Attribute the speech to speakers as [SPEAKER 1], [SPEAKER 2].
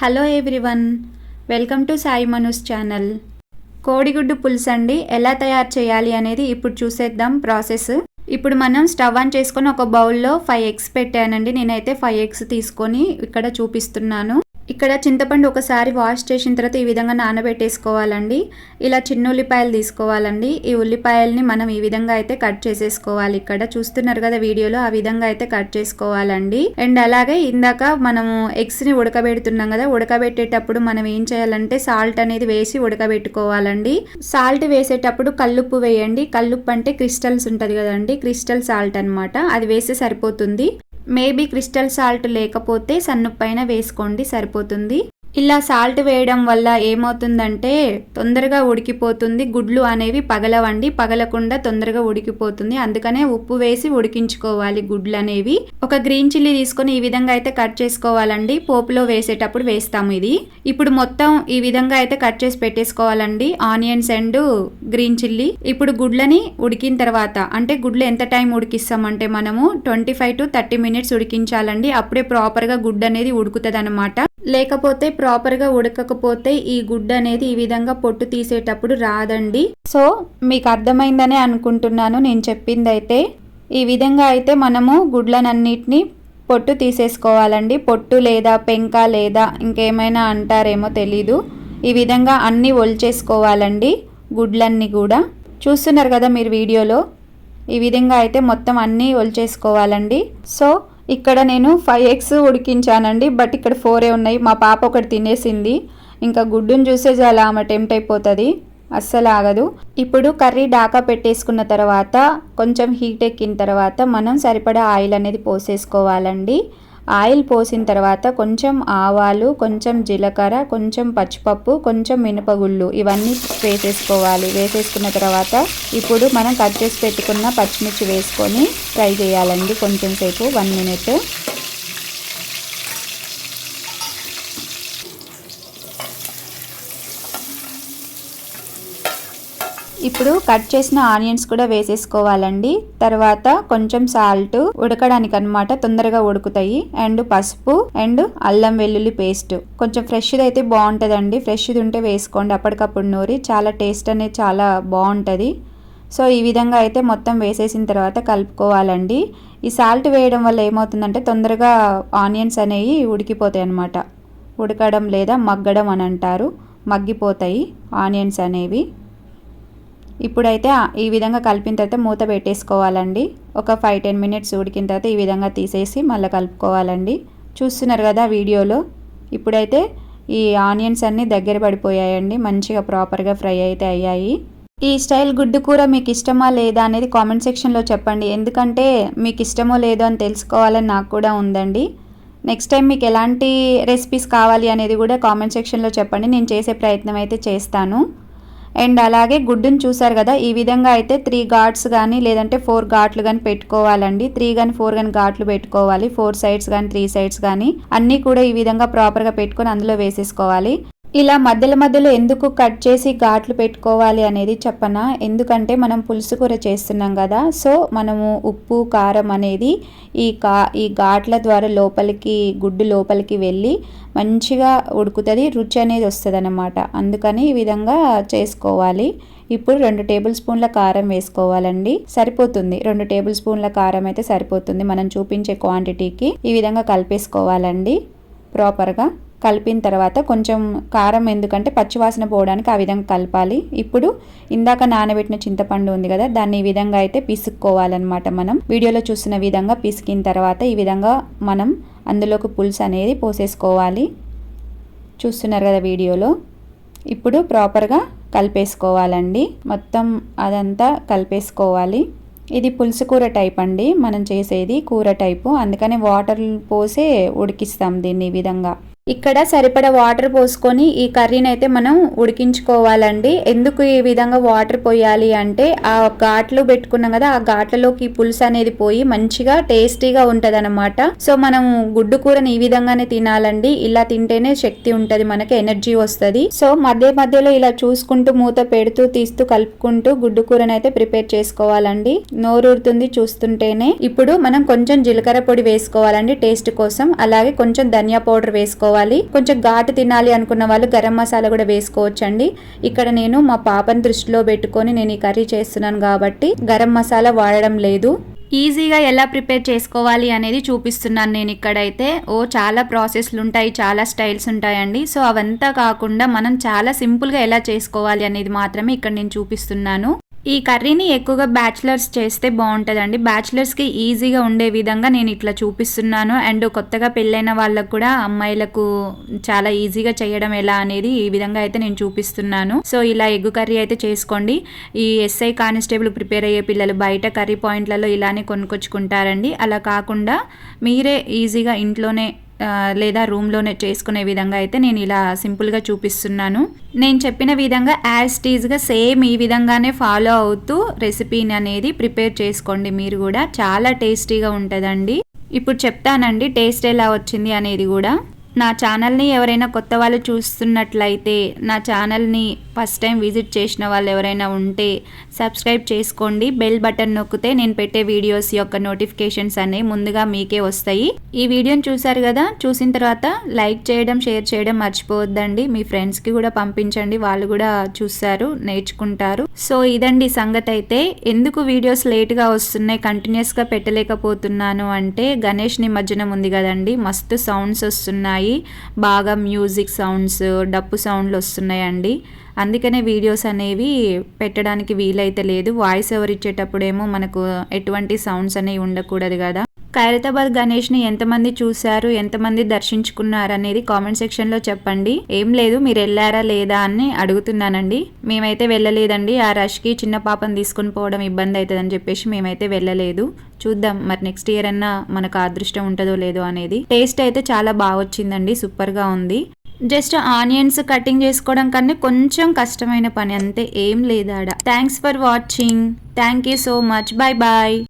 [SPEAKER 1] Hello everyone, welcome to Sai మనూస్ channel. కోడిగుడ్డు పులుసు అండి. ఎలా తయారు చేయాలి అనేది ఇప్పుడు చూసేద్దాం ప్రాసెస్. ఇప్పుడు మనం స్టవ్ ఆన్ చేసుకొని ఒక బౌల్లో 5 ఎగ్స్ పెట్టానండి. నేనైతే 5 ఎగ్స్ తీసుకొని ఇక్కడ చూపిస్తున్నాను. ఇక్కడ చింతపండు ఒకసారి వాష్ చేసిన తర్వాత ఈ విధంగా నానబెట్టేసుకోవాలండి. ఇలా చిన్న ఉల్లిపాయలు తీసుకోవాలండి. ఈ ఉల్లిపాయల్ని మనం ఈ విధంగా అయితే కట్ చేసేసుకోవాలి. ఇక్కడ చూస్తున్నారు కదా వీడియోలో, ఆ విధంగా అయితే కట్ చేసుకోవాలండి. అండ్ అలాగే ఇందాక మనము ఎగ్స్ ని ఉడకబెడుతున్నాం కదా, ఉడకబెట్టేటప్పుడు మనం ఏం చేయాలంటే సాల్ట్ అనేది వేసి ఉడకబెట్టుకోవాలండి. సాల్ట్ వేసేటప్పుడు కల్లుప్పు వేయండి. కల్లుప్పు అంటే క్రిస్టల్స్ ఉంటది కదండి, క్రిస్టల్ సాల్ట్ అనమాట. అది వేస్తే సరిపోతుంది. మేబీ క్రిస్టల్ సాల్ట్ లేకపోతే సన్నుపైన వేసుకోండి, సరిపోతుంది. ఇలా సాల్ట్ వేయడం వల్ల ఏమవుతుందంటే తొందరగా ఉడికిపోతుంది. గుడ్లు అనేవి పగలవండి, పగలకుండా తొందరగా ఉడికిపోతుంది. అందుకనే ఉప్పు వేసి ఉడికించుకోవాలి గుడ్లు అనేవి. ఒక గ్రీన్ చిల్లీ తీసుకొని ఈ విధంగా అయితే కట్ చేసుకోవాలండి. పోపులో వేసేటప్పుడు వేస్తాము ఇది. ఇప్పుడు మొత్తం ఈ విధంగా అయితే కట్ చేసి పెట్టేసుకోవాలండి, ఆనియన్స్ అండ్ గ్రీన్ చిల్లీ. ఇప్పుడు గుడ్లని ఉడికిన తర్వాత, అంటే గుడ్లు ఎంత టైం ఉడికిస్తామంటే మనము 25 to 30 minutes ఉడికించాలండి. అప్పుడే ప్రాపర్గా గుడ్డు అనేది ఉడుకుతుంది అనమాట. లేకపోతే ప్రాపర్గా ఉడకకపోతే ఈ గుడ్డు అనేది ఈ విధంగా పొట్టు తీసేటప్పుడు రాదండి. సో మీకు అర్థమైందనే అనుకుంటున్నాను నేను చెప్పింది అయితే. ఈ విధంగా అయితే మనము గుడ్లనన్నిటిని పొట్టు తీసేసుకోవాలండి. పొట్టు లేదా పెంక లేదా ఇంకేమైనా అంటారేమో తెలీదు. ఈ విధంగా అన్నీ ఒలిచేసుకోవాలండి గుడ్లన్నీ కూడా. చూస్తున్నారు కదా మీరు వీడియోలో, ఈ విధంగా అయితే మొత్తం అన్నీ ఒలిచేసుకోవాలండి. సో ఇక్కడ నేను 5 ఎగ్స్ ఉడికించానండి, బట్ ఇక్కడ 4 ఉన్నాయి. మా పాప ఒకటి తినేసింది. ఇంకా గుడ్డును చూసే చాలా ఆమె టెంప్ట్ అయిపోతుంది, అస్సలు ఆగదు. ఇప్పుడు కర్రీ డాకా పెట్టేసుకున్న తర్వాత కొంచెం హీట్ ఎక్కిన తర్వాత మనం సరిపడా ఆయిల్ అనేది పోసేసుకోవాలండి. ఆయిల్ పోసిన తర్వాత కొంచెం ఆవాలు, కొంచెం జీలకర్ర, కొంచెం పచ్చిపప్పు, కొంచెం మినపగుళ్ళు ఇవన్నీ వేసేసుకోవాలి. వేసేసుకున్న తర్వాత ఇప్పుడు మనం కట్ చేసి పెట్టుకున్న పచ్చిమిర్చి వేసుకొని ఫ్రై చేయాలండి కొంచెం సేపు, 1 minute. ఇప్పుడు కట్ చేసిన ఆనియన్స్ కూడా వేసేసుకోవాలండి. తర్వాత కొంచెం సాల్ట్, ఉడకడానికి అన్నమాట, తొందరగా ఉడుకుతాయి. అండ్ పసుపు అండ్ అల్లం వెల్లుల్లి పేస్ట్. కొంచెం ఫ్రెష్ది అయితే బాగుంటుందండి, ఫ్రెష్ది ఉంటే వేసుకోండి. అప్పటికప్పుడు నూరి చాలా టేస్ట్ అనేది చాలా బాగుంటుంది. సో ఈ విధంగా అయితే మొత్తం వేసేసిన తర్వాత కలుపుకోవాలండి. ఈ సాల్ట్ వేయడం వల్ల ఏమవుతుందంటే తొందరగా ఆనియన్స్ అనేవి ఉడికిపోతాయి అన్నమాట. ఉడకడం లేదా మగ్గడం అని అంటారు, మగ్గిపోతాయి ఆనియన్స్ అనేవి. ఇప్పుడైతే ఈ విధంగా కలిపిన తర్వాత మూత పెట్టేసుకోవాలండి. ఒక 5-10 minutes ఉడికిన తర్వాత ఈ విధంగా తీసేసి మళ్ళీ కలుపుకోవాలండి. చూస్తున్నారు కదా వీడియోలో. ఇప్పుడైతే ఈ ఆనియన్స్ అన్నీ దగ్గర పడిపోయాయండి, మంచిగా ప్రాపర్గా ఫ్రై అయితే అయ్యాయి. ఈ స్టైల్ గుడ్డు కూర మీకు ఇష్టమా లేదా అనేది కామెంట్ సెక్షన్లో చెప్పండి. ఎందుకంటే మీకు ఇష్టమో లేదో అని తెలుసుకోవాలని నాకు కూడా ఉందండి. నెక్స్ట్ టైం మీకు ఎలాంటి రెసిపీస్ కావాలి అనేది కూడా కామెంట్ సెక్షన్లో చెప్పండి, నేను చేసే ప్రయత్నం అయితే చేస్తాను. అండ్ అలాగే గుడ్డును చూసారు కదా, ఈ విధంగా అయితే 3 ఘాట్స్ కానీ లేదంటే 4 ఘాట్లు కానీ పెట్టుకోవాలండి. 3 కానీ 4 కానీ ఘాట్లు పెట్టుకోవాలి. 4 sides కానీ 3 sides కానీ అన్నీ కూడా ఈ విధంగా ప్రాపర్గా పెట్టుకొని అందులో వేసేసుకోవాలి. ఇలా మధ్యలో ఎందుకు కట్ చేసి ఘాట్లు పెట్టుకోవాలి అనేది చెప్పనా, ఎందుకంటే మనం పులుసు కూర చేస్తున్నాం కదా. సో మనము ఉప్పు కారం అనేది ఈ ఘాట్ల ద్వారా లోపలికి, గుడ్డు లోపలికి వెళ్ళి మంచిగా ఉడుకుతుంది, రుచి అనేది వస్తుంది అన్నమాట. అందుకని ఈ విధంగా చేసుకోవాలి. ఇప్పుడు 2 tablespoons కారం వేసుకోవాలండి, సరిపోతుంది. 2 tablespoons కారం అయితే సరిపోతుంది మనం చూపించే క్వాంటిటీకి. ఈ విధంగా కలిపేసుకోవాలండి ప్రాపర్గా. కలిపిన తర్వాత కొంచెం కారం, ఎందుకంటే పచ్చివాసన పోవడానికి ఆ విధంగా కలపాలి. ఇప్పుడు ఇందాక నానబెట్టిన చింతపండు ఉంది కదా, దాన్ని ఈ విధంగా అయితే పిసుక్కోవాలన్నమాట. మనం వీడియోలో చూసిన విధంగా పిసికిన తర్వాత ఈ విధంగా మనం అందులోకి పులుసు అనేది పోసేసుకోవాలి. చూస్తున్నారు కదా వీడియోలో. ఇప్పుడు ప్రాపర్గా కలిపేసుకోవాలండి, మొత్తం అదంతా కలిపేసుకోవాలి. ఇది పులుసు కూర టైప్ అండి, మనం చేసేది కూర టైపు, అందుకని వాటర్ పోసే ఉడికిస్తాం దీన్ని ఈ విధంగా. ఇక్కడ సరిపడా వాటర్ పోసుకొని ఈ కర్రీని అయితే మనం ఉడికించుకోవాలండి. ఎందుకు ఈ విధంగా వాటర్ పోయాలి అంటే ఆ ఘాట్లు పెట్టుకున్నాం కదా, ఆ ఘాట్లలోకి పులుసు అనేది పోయి మంచిగా టేస్టీగా ఉంటది అనమాట. సో మనం గుడ్డు కూరని ఈ విధంగానే తినాలండి, ఇలా తింటేనే శక్తి ఉంటది, మనకి ఎనర్జీ వస్తుంది. సో మధ్యలో ఇలా చూసుకుంటూ మూత పెడుతూ తీస్తూ కలుపుకుంటూ గుడ్డు కూరని అయితే ప్రిపేర్ చేసుకోవాలండి. నోరూరుతుంది చూస్తుంటేనే. ఇప్పుడు మనం కొంచెం జీలకర్ర పొడి వేసుకోవాలండి టేస్ట్ కోసం, అలాగే కొంచెం ధనియా పౌడర్ వేసుకోవాలి. వేసుకోవాలి. కొంచెం ఘాటు తినాలి అనుకున్న వాళ్ళు గరం మసాలా కూడా వేసుకోవచ్చండి. ఇక్కడ నేను మా పాపని దృష్టిలో పెట్టుకొని నేను ఈ కర్రీ చేస్తున్నాను కాబట్టి గరం మసాలా వాడడం లేదు. ఈజీగా ఎలా ప్రిపేర్ చేసుకోవాలి అనేది చూపిస్తున్నాను నేను ఇక్కడైతే. చాలా ప్రాసెస్లు ఉంటాయి, చాలా స్టైల్స్ ఉంటాయండి. సో అవంతా కాకుండా మనం చాలా సింపుల్గా ఎలా చేసుకోవాలి అనేది మాత్రమే ఇక్కడ నేను చూపిస్తున్నాను. ఈ కర్రీని ఎక్కువగా బ్యాచిలర్స్ చేస్తే బాగుంటుందండి. బ్యాచిలర్స్కి ఈజీగా ఉండే విధంగా నేను ఇట్లా చూపిస్తున్నాను. అండ్ కొత్తగా పెళ్ళైన వాళ్ళకు కూడా అమ్మాయిలకు చాలా ఈజీగా చేయడం ఎలా అనేది ఈ విధంగా అయితే నేను చూపిస్తున్నాను. సో ఇలా ఎగ్ కర్రీ అయితే చేసుకోండి. ఈ ఎస్ఐ కానిస్టేబుల్ ప్రిపేర్ అయ్యే పిల్లలు బయట కర్రీ పాయింట్లలో ఇలానే కొనుక్కొచ్చుకుంటారండి. అలా కాకుండా మీరే ఈజీగా ఇంట్లోనే లేదా రూమ్లోనే చేసుకునే విధంగా అయితే నేను ఇలా సింపుల్గా చూపిస్తున్నాను. నేను చెప్పిన విధంగా యాజ్ టీజ్గా సేమ్ ఈ విధంగానే ఫాలో అవుతూ రెసిపీని అనేది ప్రిపేర్ చేసుకోండి. మీరు కూడా చాలా టేస్టీగా ఉంటుందండి. ఇప్పుడు చెప్తానండి టేస్ట్ ఎలా వచ్చింది అనేది కూడా. నా ఛానల్ని ఎవరైనా కొత్త వాళ్ళు చూస్తున్నట్లయితే, నా ఛానల్ని ఫస్ట్ టైం విజిట్ చేసిన వాళ్ళు ఎవరైనా ఉంటే సబ్స్క్రైబ్ చేసుకోండి. బెల్ బటన్ నొక్కితే నేను పెట్టే వీడియోస్ యొక్క నోటిఫికేషన్స్ అనేవి ముందుగా మీకే వస్తాయి. ఈ వీడియోని చూసారు కదా, చూసిన తర్వాత లైక్ చేయడం, షేర్ చేయడం మర్చిపోవద్దండి. మీ ఫ్రెండ్స్కి కూడా పంపించండి, వాళ్ళు కూడా చూస్తారు, నేర్చుకుంటారు. సో ఇదండి సంగతి అయితే. ఎందుకు వీడియోస్ లేట్గా వస్తున్నాయి, కంటిన్యూస్గా పెట్టలేకపోతున్నాను అంటే గణేష్ నిమజ్జనం ఉంది కదండి, మస్తు సౌండ్స్ వస్తున్నాయి, బాగా మ్యూజిక్ సౌండ్స్, డప్పు సౌండ్లు వస్తున్నాయండి. అందుకనే వీడియోస్ అనేవి పెట్టడానికి వీలైతే లేదు. వాయిస్ ఓవర్ ఇచ్చేటప్పుడేమో మనకు ఎటువంటి సౌండ్స్ అనేవి ఉండకూడదు కదా. ఖైరతాబాద్ గణేష్ని ఎంతమంది చూశారు, ఎంతమంది దర్శించుకున్నారు అనేది కామెంట్ సెక్షన్లో చెప్పండి. ఏం లేదు, మీరు వెళ్ళారా లేదా అని అడుగుతున్నానండి. మేమైతే వెళ్ళలేదండి. ఆ రష్కి చిన్న పాపను తీసుకుని పోవడం ఇబ్బంది అవుతుందని చెప్పేసి మేమైతే వెళ్ళలేదు. చూద్దాం మరి నెక్స్ట్ ఇయర్ అన్నా మనకు అదృష్టం ఉంటుందో లేదో అనేది. టేస్ట్ అయితే చాలా బాగా వచ్చిందండి, సూపర్గా ఉంది. జస్ట్ ఆనియన్స్ కటింగ్ చేసుకోవడం కన్నా కొంచెం కష్టమైన పని అంతే, ఏం లేదాడ. Thanks for watching. Thank you so much. Bye bye.